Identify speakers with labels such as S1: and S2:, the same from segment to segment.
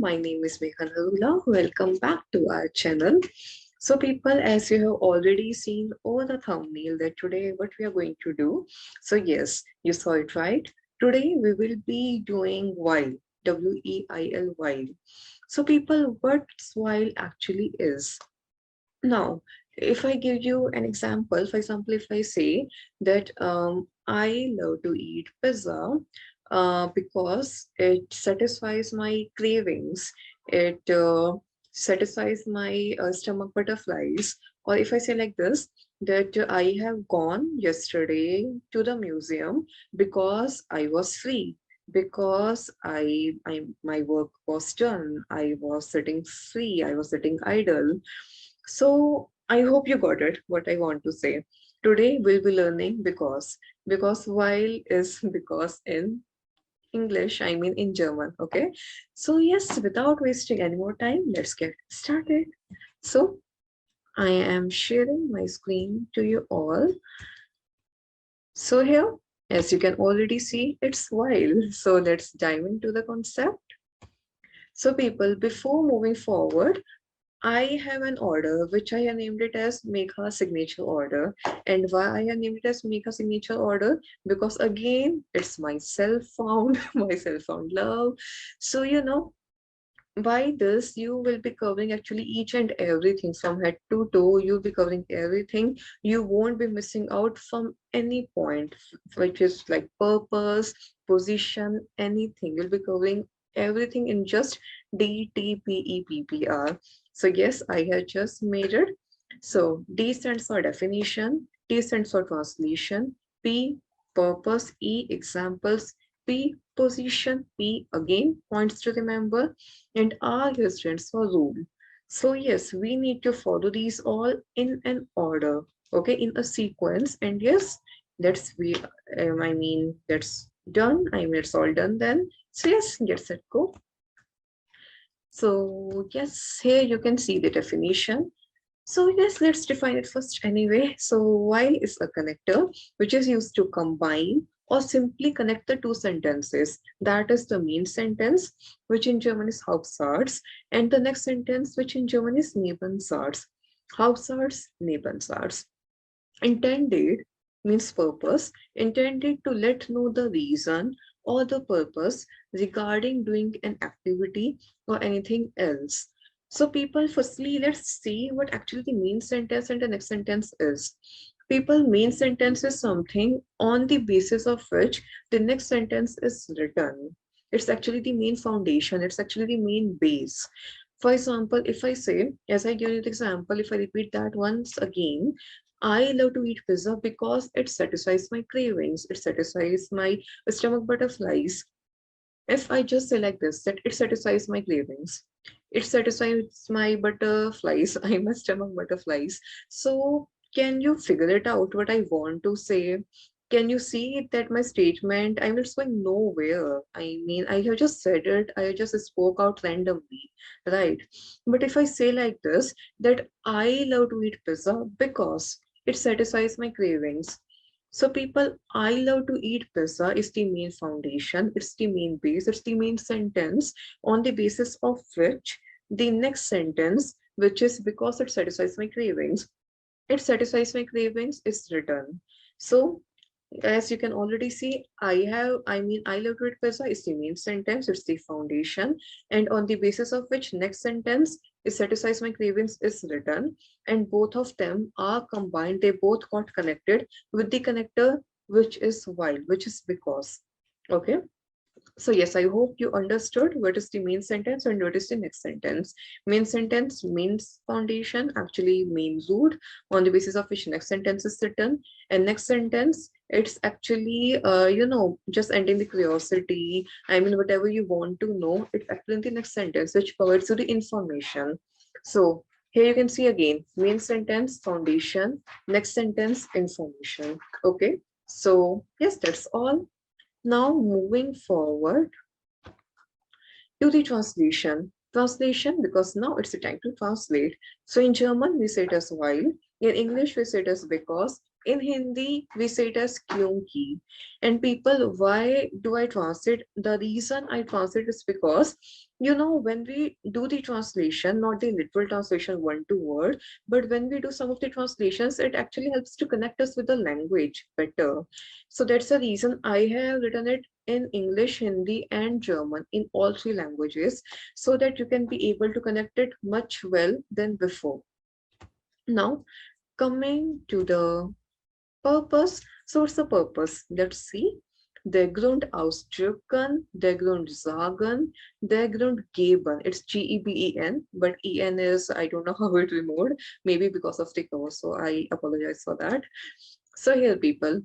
S1: my name is 𝗙𝗢𝗟𝗟𝗢𝗪. Welcome back to our channel. So people, as you have already seen over the thumbnail that today what we are going to do. So yes, you saw it right. Today we will be doing Weil, W-E-I-L, Weil. So people, what Weil actually is. Now, if I give you an example, for example, if I say that I love to eat pizza because it satisfies my cravings, it satisfies my stomach butterflies, or if I say like this, that I have gone yesterday to the museum because I was free, because my work was done, I was sitting free, I was sitting idle. So I hope you got it, what I want to say. Today we'll be learning because while is because in English, I mean in German, okay? So yes, without wasting any more time, let's get started. So I am sharing my screen to you all. So here, as you can already see, it's while. So let's dive into the concept. So people, before moving forward, I have an order which I have named it as Megha signature order. And why I have named it as Megha signature order? Because again, it's my self-found, my self-found love. So by this you will be covering actually each and everything from head to toe. You'll be covering everything. You won't be missing out from any point, which is like purpose, position, anything. You'll be covering everything in just DTPEPPR. So yes, I have just made it. So D stands for definition, T stands for translation, P purpose, E examples, P position, P again points to remember, and R here stands for rule. So yes, we need to follow these all in an order, okay, in a sequence. And yes, that's done. I mean, it's all done then. So yes, get set, go. So yes, here you can see the definition. So yes, let's define it first anyway. So while is a connector which is used to combine or simply connect the two sentences. That is the main sentence, which in German is Hauptsatz, and the next sentence, which in German is Nebensatz. Hauptsatz, Nebensatz. Intended means purpose, intended to let know the reason or the purpose regarding doing an activity or anything else. So people, firstly, let's see what actually the main sentence and the next sentence is. People, main sentence is something on the basis of which the next sentence is written. It's actually the main foundation. It's actually the main base. For example, if I say, as I give you the example, if I repeat that once again, I love to eat pizza because it satisfies my cravings. It satisfies my stomach butterflies. If I just say like this, that it satisfies my cravings, it satisfies my butterflies, I my stomach butterflies. So can you figure it out what I want to say? Can you see that my statement, I mean, it's going nowhere. I mean, I have just said it, I just spoke out randomly, right? But if I say like this, that I love to eat pizza because it satisfies my cravings. So people, I love to eat pizza is the main foundation, it's the main base, it's the main sentence on the basis of which the next sentence, which is because it satisfies my cravings, it satisfies my cravings is written. So as you can already see, I love to eat pizza is the main sentence, it's the foundation, and on the basis of which next sentence is satisfies my cravings is written, and both of them are combined, they both got connected with the connector which is while, which is because. Okay. So yes, I hope you understood what is the main sentence and what is the next sentence. Main sentence means foundation, actually main root, on the basis of which next sentence is written. And next sentence, it's actually, just ending the curiosity. I mean, whatever you want to know, it's actually in the next sentence, which provides you the information. So here you can see again, main sentence, foundation, next sentence, information. Okay. So yes, that's all. Now moving forward to the translation. Translation, because now it's the time to translate. So in German, we say it as while. In English, we say it as because. In Hindi, we say it as kyunki. And people, why do I translate? The reason I translate is because When we do the translation, not the literal translation word to word, but when we do some of the translations, it actually helps to connect us with the language better. So that's the reason I have written it in English, Hindi, and German, in all three languages, so that you can be able to connect it much well than before. Now, coming to the purpose. So what's the purpose? Let's see. Der Grund ausdrücken, der Grund sagen, der Grund geben. It's Geben, but En is, I don't know how it removed, maybe because of the cover, so I apologize for that. So here, people,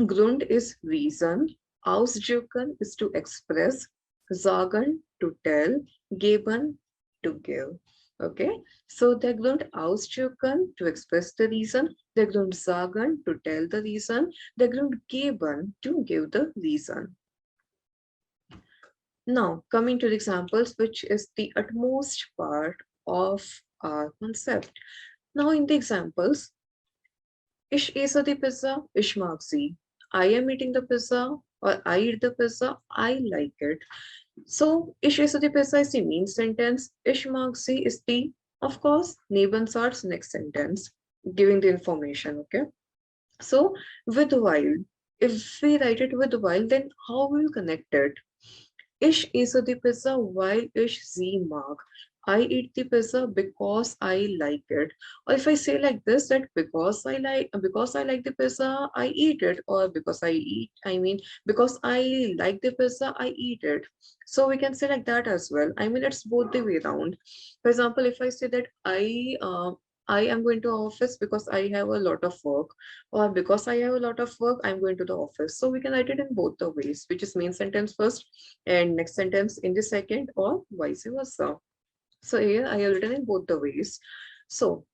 S1: Grund is reason, ausdrücken is to express, sagen to tell, geben to give. Okay, so der Grund ausdrücken to express the reason, der Grund sagen to tell the reason, der Grund geben to give the reason. Now, coming to the examples, which is the utmost part of our concept. Now, in the examples, ich esse die Pizza, ich mag sie. I am eating the pizza, or I eat the pizza, I like it. So, ich esse die Pizza is the main sentence. Ich mag sie is the, of course, Nebensatz next sentence, giving the information, okay? So, with while, if we write it with while, then how will we connect it? Ich esse die Pizza, weil ich sie mag. I eat the pizza because I like it. Or if I say like this, that because I like the pizza, I eat it. Or because I like the pizza, I eat it. So we can say like that as well. It's both the way around. For example, if I say that I am going to office because I have a lot of work, or because I have a lot of work, I'm going to the office. So we can write it in both the ways, which is main sentence first and next sentence in the second, or vice versa. So here I have written in both the ways. So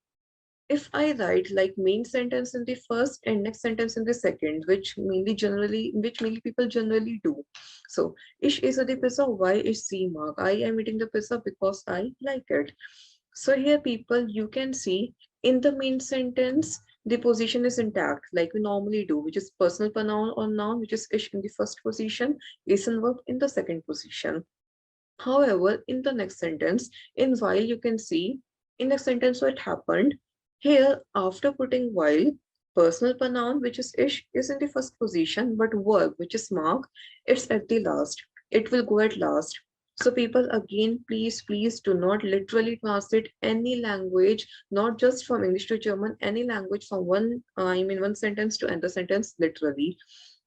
S1: if I write like main sentence in the first and next sentence in the second, which mainly people generally do. So, ich esse die Pizza, why is sie mag? I am eating the pizza because I like it. So here, people, you can see in the main sentence, the position is intact, like we normally do, which is personal pronoun or noun, which is ich in the first position, is and verb in the second position. However, in the next sentence, in while, you can see in the sentence what happened. Here, after putting while, personal pronoun, which is ish, is in the first position, but verb, which is mark, it's at the last. It will go at last. So people, again, please do not literally translate any language, not just from English to German, any language from one sentence to another sentence literally,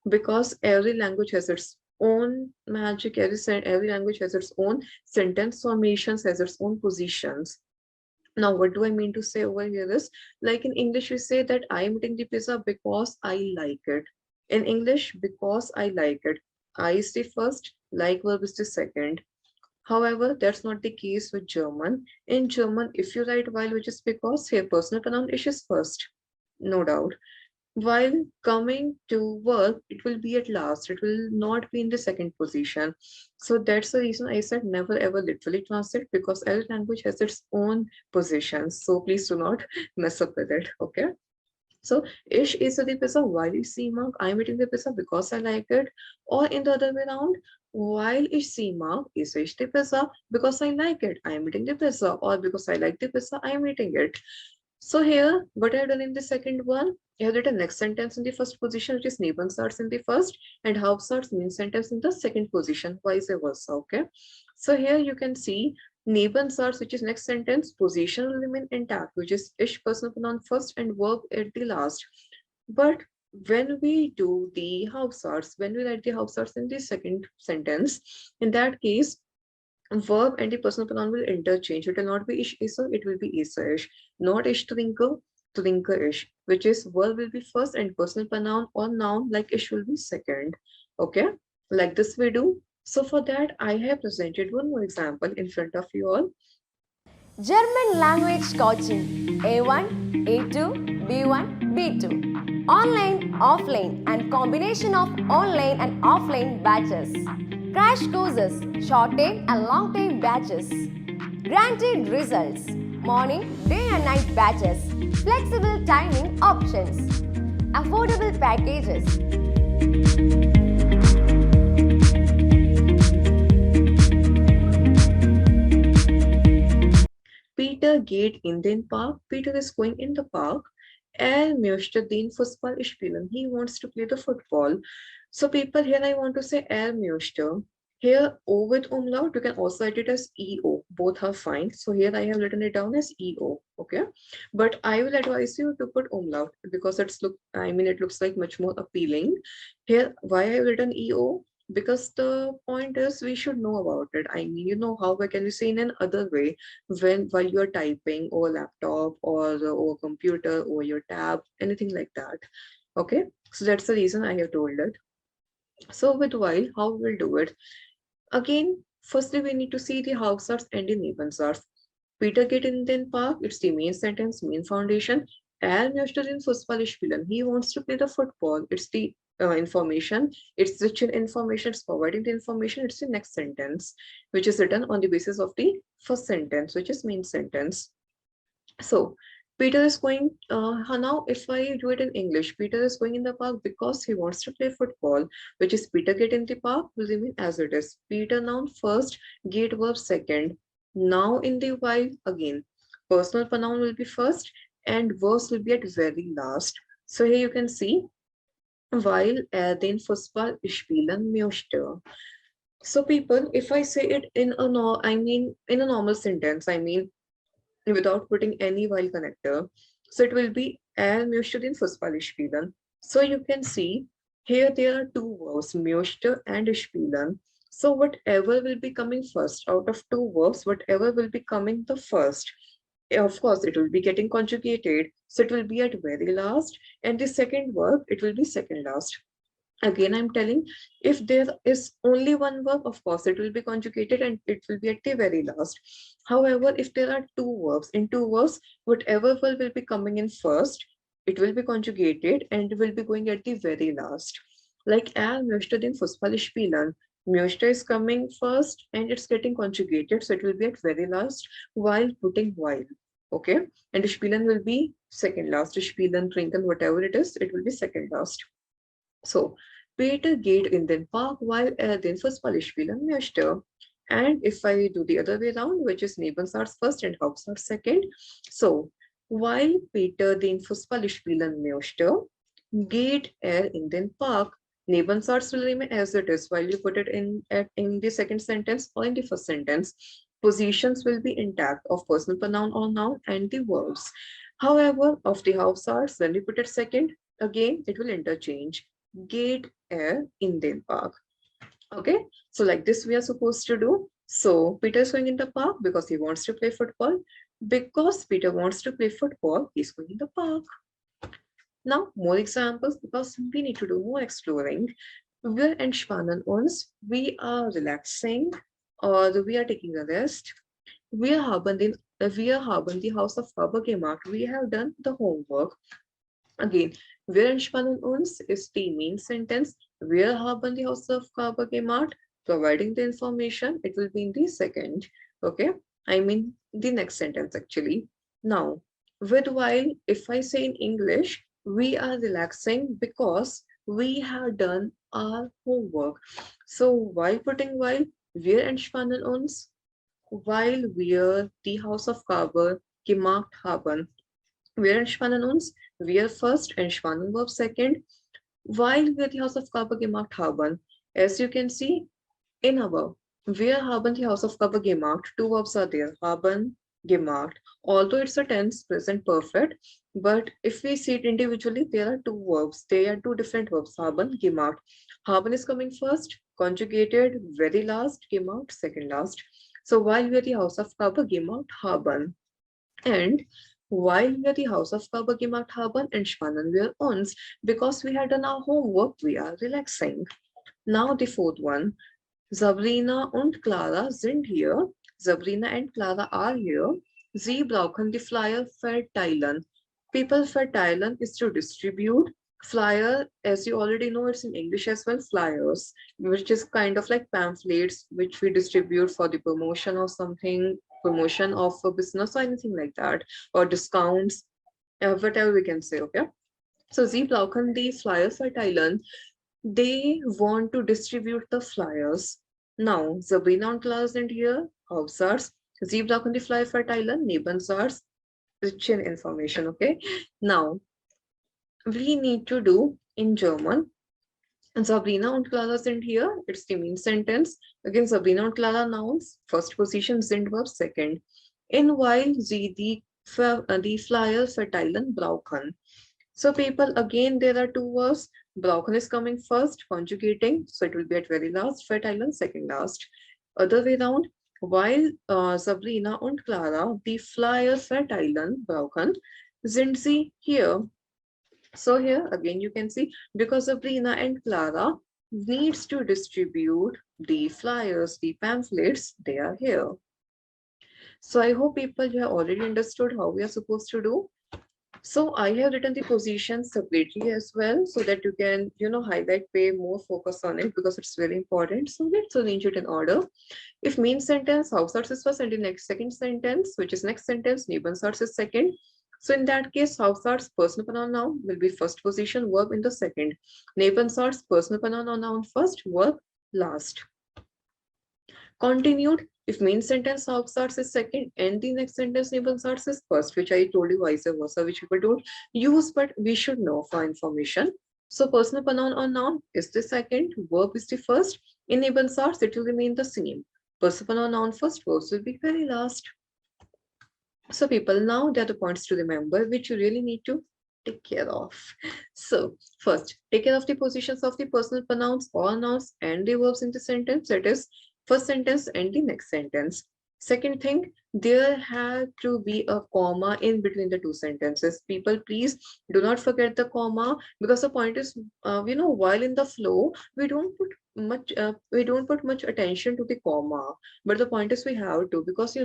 S1: because every language has its own magic, every language has its own sentence formations, has its own positions. Now, what do I mean to say over here is, like in English, we say that I am eating the pizza because I like it. In English, because I like it. I is the first, like verb is the second. However, that's not the case with German. In German, if you write while, which is because, here personal pronoun is first, no doubt. While coming to verb, it will be at last. It will not be in the second position. So that's the reason I said never ever literally translate, because every language has its own positions. So please do not mess up with it. Okay. So ish is the pizza, while is sie mag, I'm eating the pizza because I like it. Or in the other way around, while is sie mag, is ish the pizza because I like it, I'm eating the pizza. Or because I like the pizza, I'm eating it. So here, what I've done in the second one, you have written next sentence in the first position, which is Nebensatz in the first, and Hauptsatz main sentence in the second position, vice versa. Okay. So here you can see Nebensatz, which is next sentence, position will remain intact, which is ish personal pronoun first and verb at the last. But when we do the Hauptsatz, when we write the Hauptsatz in the second sentence, in that case, verb and the personal pronoun will interchange. It will not be ish isa, it will be isa ish. Not ish twinkle, twinkle ish, which is verb will be first and personal pronoun or noun like ish will be second. Okay, like this we do. So for that, I have presented one more example in front of you all.
S2: German language coaching A1, A2, B1, B2. Online, offline, and combination of online and offline batches. Crash courses, short-term and long-term batches. Granted results, morning, day and night batches. Flexible timing options. Affordable packages.
S1: Peter geht in den Park. Peter is going in the park. Möchte den Fußball spielen. He wants to play the football. So people, here I want to say möchte. Here O with umlaut, you can also write it as EO. Both are fine. So here I have written it down as EO. Okay. But I will advise you to put umlaut because it looks like much more appealing. Here, why I have written EO? Because the point is we should know about it. I mean, you know how can we say in another way while you're typing or laptop or computer or your tab, anything like that. Okay, so that's the reason I have told it. So with while, how we'll do it? Again, firstly, we need to see the Hauptsatz and the Nebensatz. Peter geht in den Park, it's the main sentence, main foundation. Möchte den Fußball spielen. He wants to play the football. It's the information. It's rich in information. It's providing the information. It's the next sentence, which is written on the basis of the first sentence, which is main sentence. So Peter is going, now if I do it in English, Peter is going in the park because he wants to play football, which is Peter get in the park will remain as it is. Peter noun first, get verb second. Now in the while again, personal pronoun will be first and verbs will be at very last. So here you can see, while er den Fußball spielen möchte. So people, if I say it in a in a normal sentence, without putting any while connector. So it will be möchte den Fußball spielen. So you can see here there are two verbs, möchte and spielen. So whatever will be coming first out of two verbs, whatever will be coming the first, of course it will be getting conjugated. So it will be at very last, and the second verb, it will be second last. Again, I'm telling, if there is only one verb, of course, it will be conjugated and it will be at the very last. However, if there are two verbs, in two verbs, whatever verb will be coming in first, it will be conjugated and will be going at the very last. Like, möchte den Fußball spielen. Möchte is coming first and it's getting conjugated, so it will be at very last while putting while. Okay, and spielen will be second last. Spielen, trinken, whatever it is, it will be second last. So, Peter geht in den Park, weil den Fußball spielen möchte. And if I do the other way around, which is Nebensatz first and Hauptsatz second. So, while Peter den Fußball spielen möchte, geht in den Park. Nebensatz will remain as it is while you put it in the second sentence or in the first sentence. Positions will be intact of personal pronoun or noun and the verbs. However, of the Hauptsatz, when we put it second, again, it will interchange. Geht in den Park. Okay, so like this we are supposed to do. So Peter is going in the park because he wants to play football. Because Peter wants to play football, he's going in the park. Now more examples because we need to do more exploring. Wir entspannen uns, we are relaxing, or we are taking a rest. Wir haben die Hausaufgabe gemacht. We have done the homework. Again, wir entspannen uns is the main sentence. Wir haben die Hausaufgabe gemacht. Providing the information, it will be in the second. Okay, the next sentence actually. Now, with while, if I say in English, we are relaxing because we have done our homework. So while putting while, wir entspannen uns, while wir die Hausaufgabe gemacht haben. Wir entspannen uns, wir first, entspannen verb second, while wir die Hausaufgabe gemacht haben. As you can see, in above, wir haben die Hausaufgabe gemacht. Two verbs are there, haben, gemacht. Although it's a tense present perfect, but if we see it individually, there are two verbs. They are two different verbs, haben, gemacht. Haben is coming first, conjugated, very last, gemacht, second last. So while wir die Hausaufgabe gemacht haben. And while wir die Hausaufgabe gemacht haben, entspannen wir uns. Because we had done our homework, we are relaxing. Now the fourth one. Sabrina und Clara sind hier. Sabrina and Clara are here. Sie brauchen die Flyer verteilen. People verteilen is to distribute. Flyer, as you already know, it's in English as well, flyers, which is kind of like pamphlets, which we distribute for the promotion of something, promotion of a business or anything like that, or discounts, whatever we can say, okay? So, Sie brauchen die Flyer verteilen. They want to distribute the flyers. Now, Sabrina und Clara sind hier, Hauptsatz. Sie brauchen die Fleischverteiler, Nebensatz, rich in information, okay? Now, we need to do in German. And Sabrina und Clara sind here. It's the main sentence. Again, Sabrina und Clara nouns. First position, sind verb second. In Weil sie die Flyer verteilen brauchen. So people, again, there are two verbs. Brauchen is coming first, conjugating. So it will be at very last, verteilen second last. Other way around, while Sabrina und Clara die Flyer verteilen brauchen, sind sie here. So here again you can see, because Sabrina and Clara needs to distribute the flyers, the pamphlets, they are here. So I hope people you have already understood how we are supposed to do. So I have written the positions separately as well, so that you can, highlight, pay more focus on it, because it's very important. So let's arrange it in order. If main sentence, Hauptsatz is first, and the next second sentence, which is next sentence, Nebensatz is second. So in that case, Hauptsatz, personal pronoun noun will be first position, verb in the second. Nebensatz, personal pronoun or noun first, verb last. Continued, if main sentence Hauptsatz is second and the next sentence Nebensatz is first, which I told you vice versa, which people don't use, but we should know for information. So personal pronoun or noun is the second, verb is the first. In Nebensatz, it will remain the same. Personal pronoun noun first, verbs will be very last. So people, now there are the points to remember which you really need to take care of. So first, take care of the positions of the personal pronouns or nouns and the verbs in the sentence. That is first sentence and the next sentence. Second thing, there had to be a comma in between the two sentences. People, please do not forget the comma, because the point is, while in the flow, we don't put much attention to the comma, but the point is we have to, because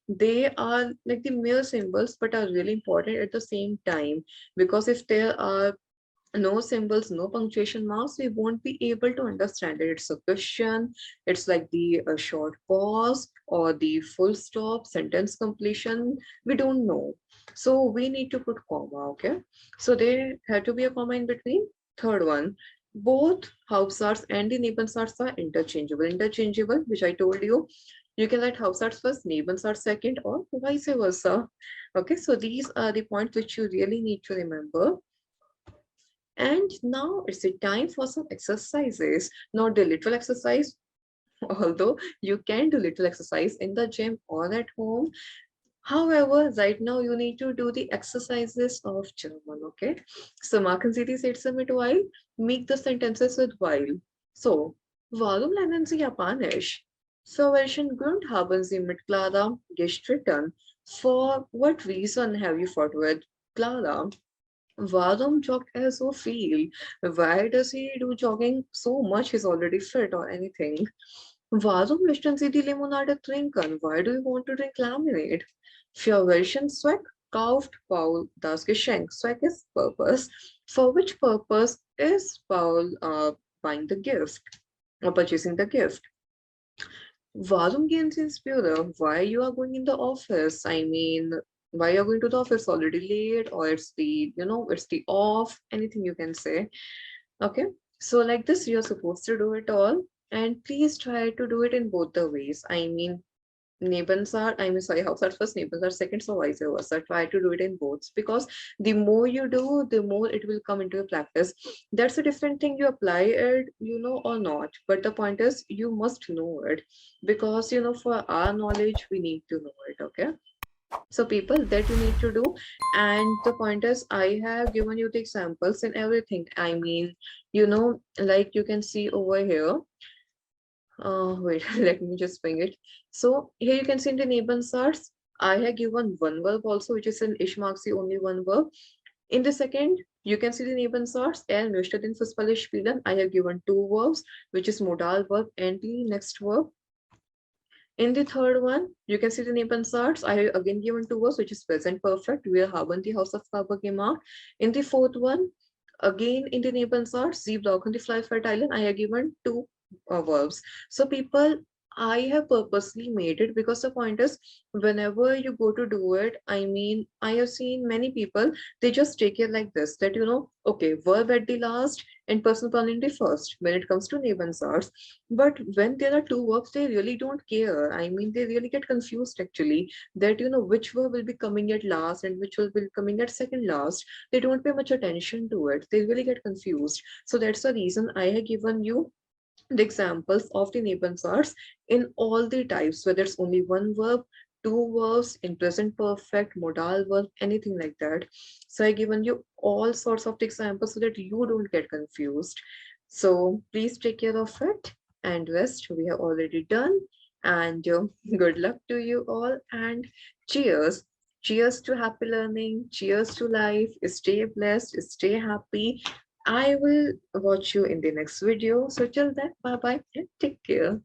S1: they are like the mere symbols, but are really important at the same time. Because if there are no symbols, no punctuation marks, we won't be able to understand it. It's a question, it's like the short pause or the full stop, sentence completion, we don't know. So we need to put comma, okay? So there had to be a comma in between. Third one, both Hauptsatz and the Nebensatz are interchangeable. Interchangeable, which I told you, you can write Hauptsatz first, Nebensatz second, or vice versa. Okay, so these are the points which you really need to remember. And now it's the time for some exercises, not the literal exercise, although you can do little exercise in the gym or at home. However, right now you need to do the exercises of German, okay? So machen Sie die Sätze mit Weil, make the sentences with Weil. So, warum lernen Sie Japanisch? Für welchen Grund haben Sie mit Clara gestritten? For what reason have you fought with Clara? Warum joggt so viel? Why does he do jogging so much? He's already fit or anything. Warum möchten Sie die Limonade trinken? Why do you want to drink lemonade? Für welchen Zweck kauft Paul das Geschenk? Zweck is purpose. For which purpose is Paul buying the gift or purchasing the gift? Warum gehen Sie ins Büro? Why you are going in the office? I mean, why you're going to the office already late, or it's the it's the off, anything you can say. Okay, so like this you're supposed to do it all, and please try to do it in both the ways. I mean, Hauptsatz first, Nebensatz second, so vice versa. Try to do it in both, because the more you do, the more it will come into your practice. That's a different thing, you apply it, or not. But the point is, you must know it, because for our knowledge, we need to know it. Okay. So people, that you need to do. And the point is, I have given you the examples and everything. I mean, like you can see over here. Wait, let me just bring it. So here you can see in the Nebensatz, I have given one verb also, which is in 𝗙𝗢𝗡𝗧𝗧, only one verb. In the second, you can see the Nebensatz, möchte den Fußball spielen. I have given two verbs, which is modal verb and the next verb. In the third one, you can see the Nebensatz. I have again given two verbs, which is present perfect. Wir haben die Hausaufgabe gemacht. In the fourth one, again in the Nebensatz, Sie brauchen die Fleischverteilen. I have given two verbs. So people, I have purposely made it because the point is, whenever you go to do it, I mean, I have seen many people, they just take it like this, that, okay, verb at the last and personal pronoun in the first when it comes to Nebensaars. But when there are two verbs, they really don't care. I mean, they really get confused actually, that, which verb will be coming at last and which will be coming at second last. They don't pay much attention to it. They really get confused. So that's the reason I have given you the examples of the Nebensaars in all the types, whether it's only one verb, two verbs, in present perfect, modal verb, anything like that. So I given you all sorts of examples so that you don't get confused. So please take care of it, and rest we have already done. And good luck to you all, and cheers. Cheers to happy learning. Cheers to life. Stay blessed. Stay happy. I will watch you in the next video. So till then, bye bye and take care.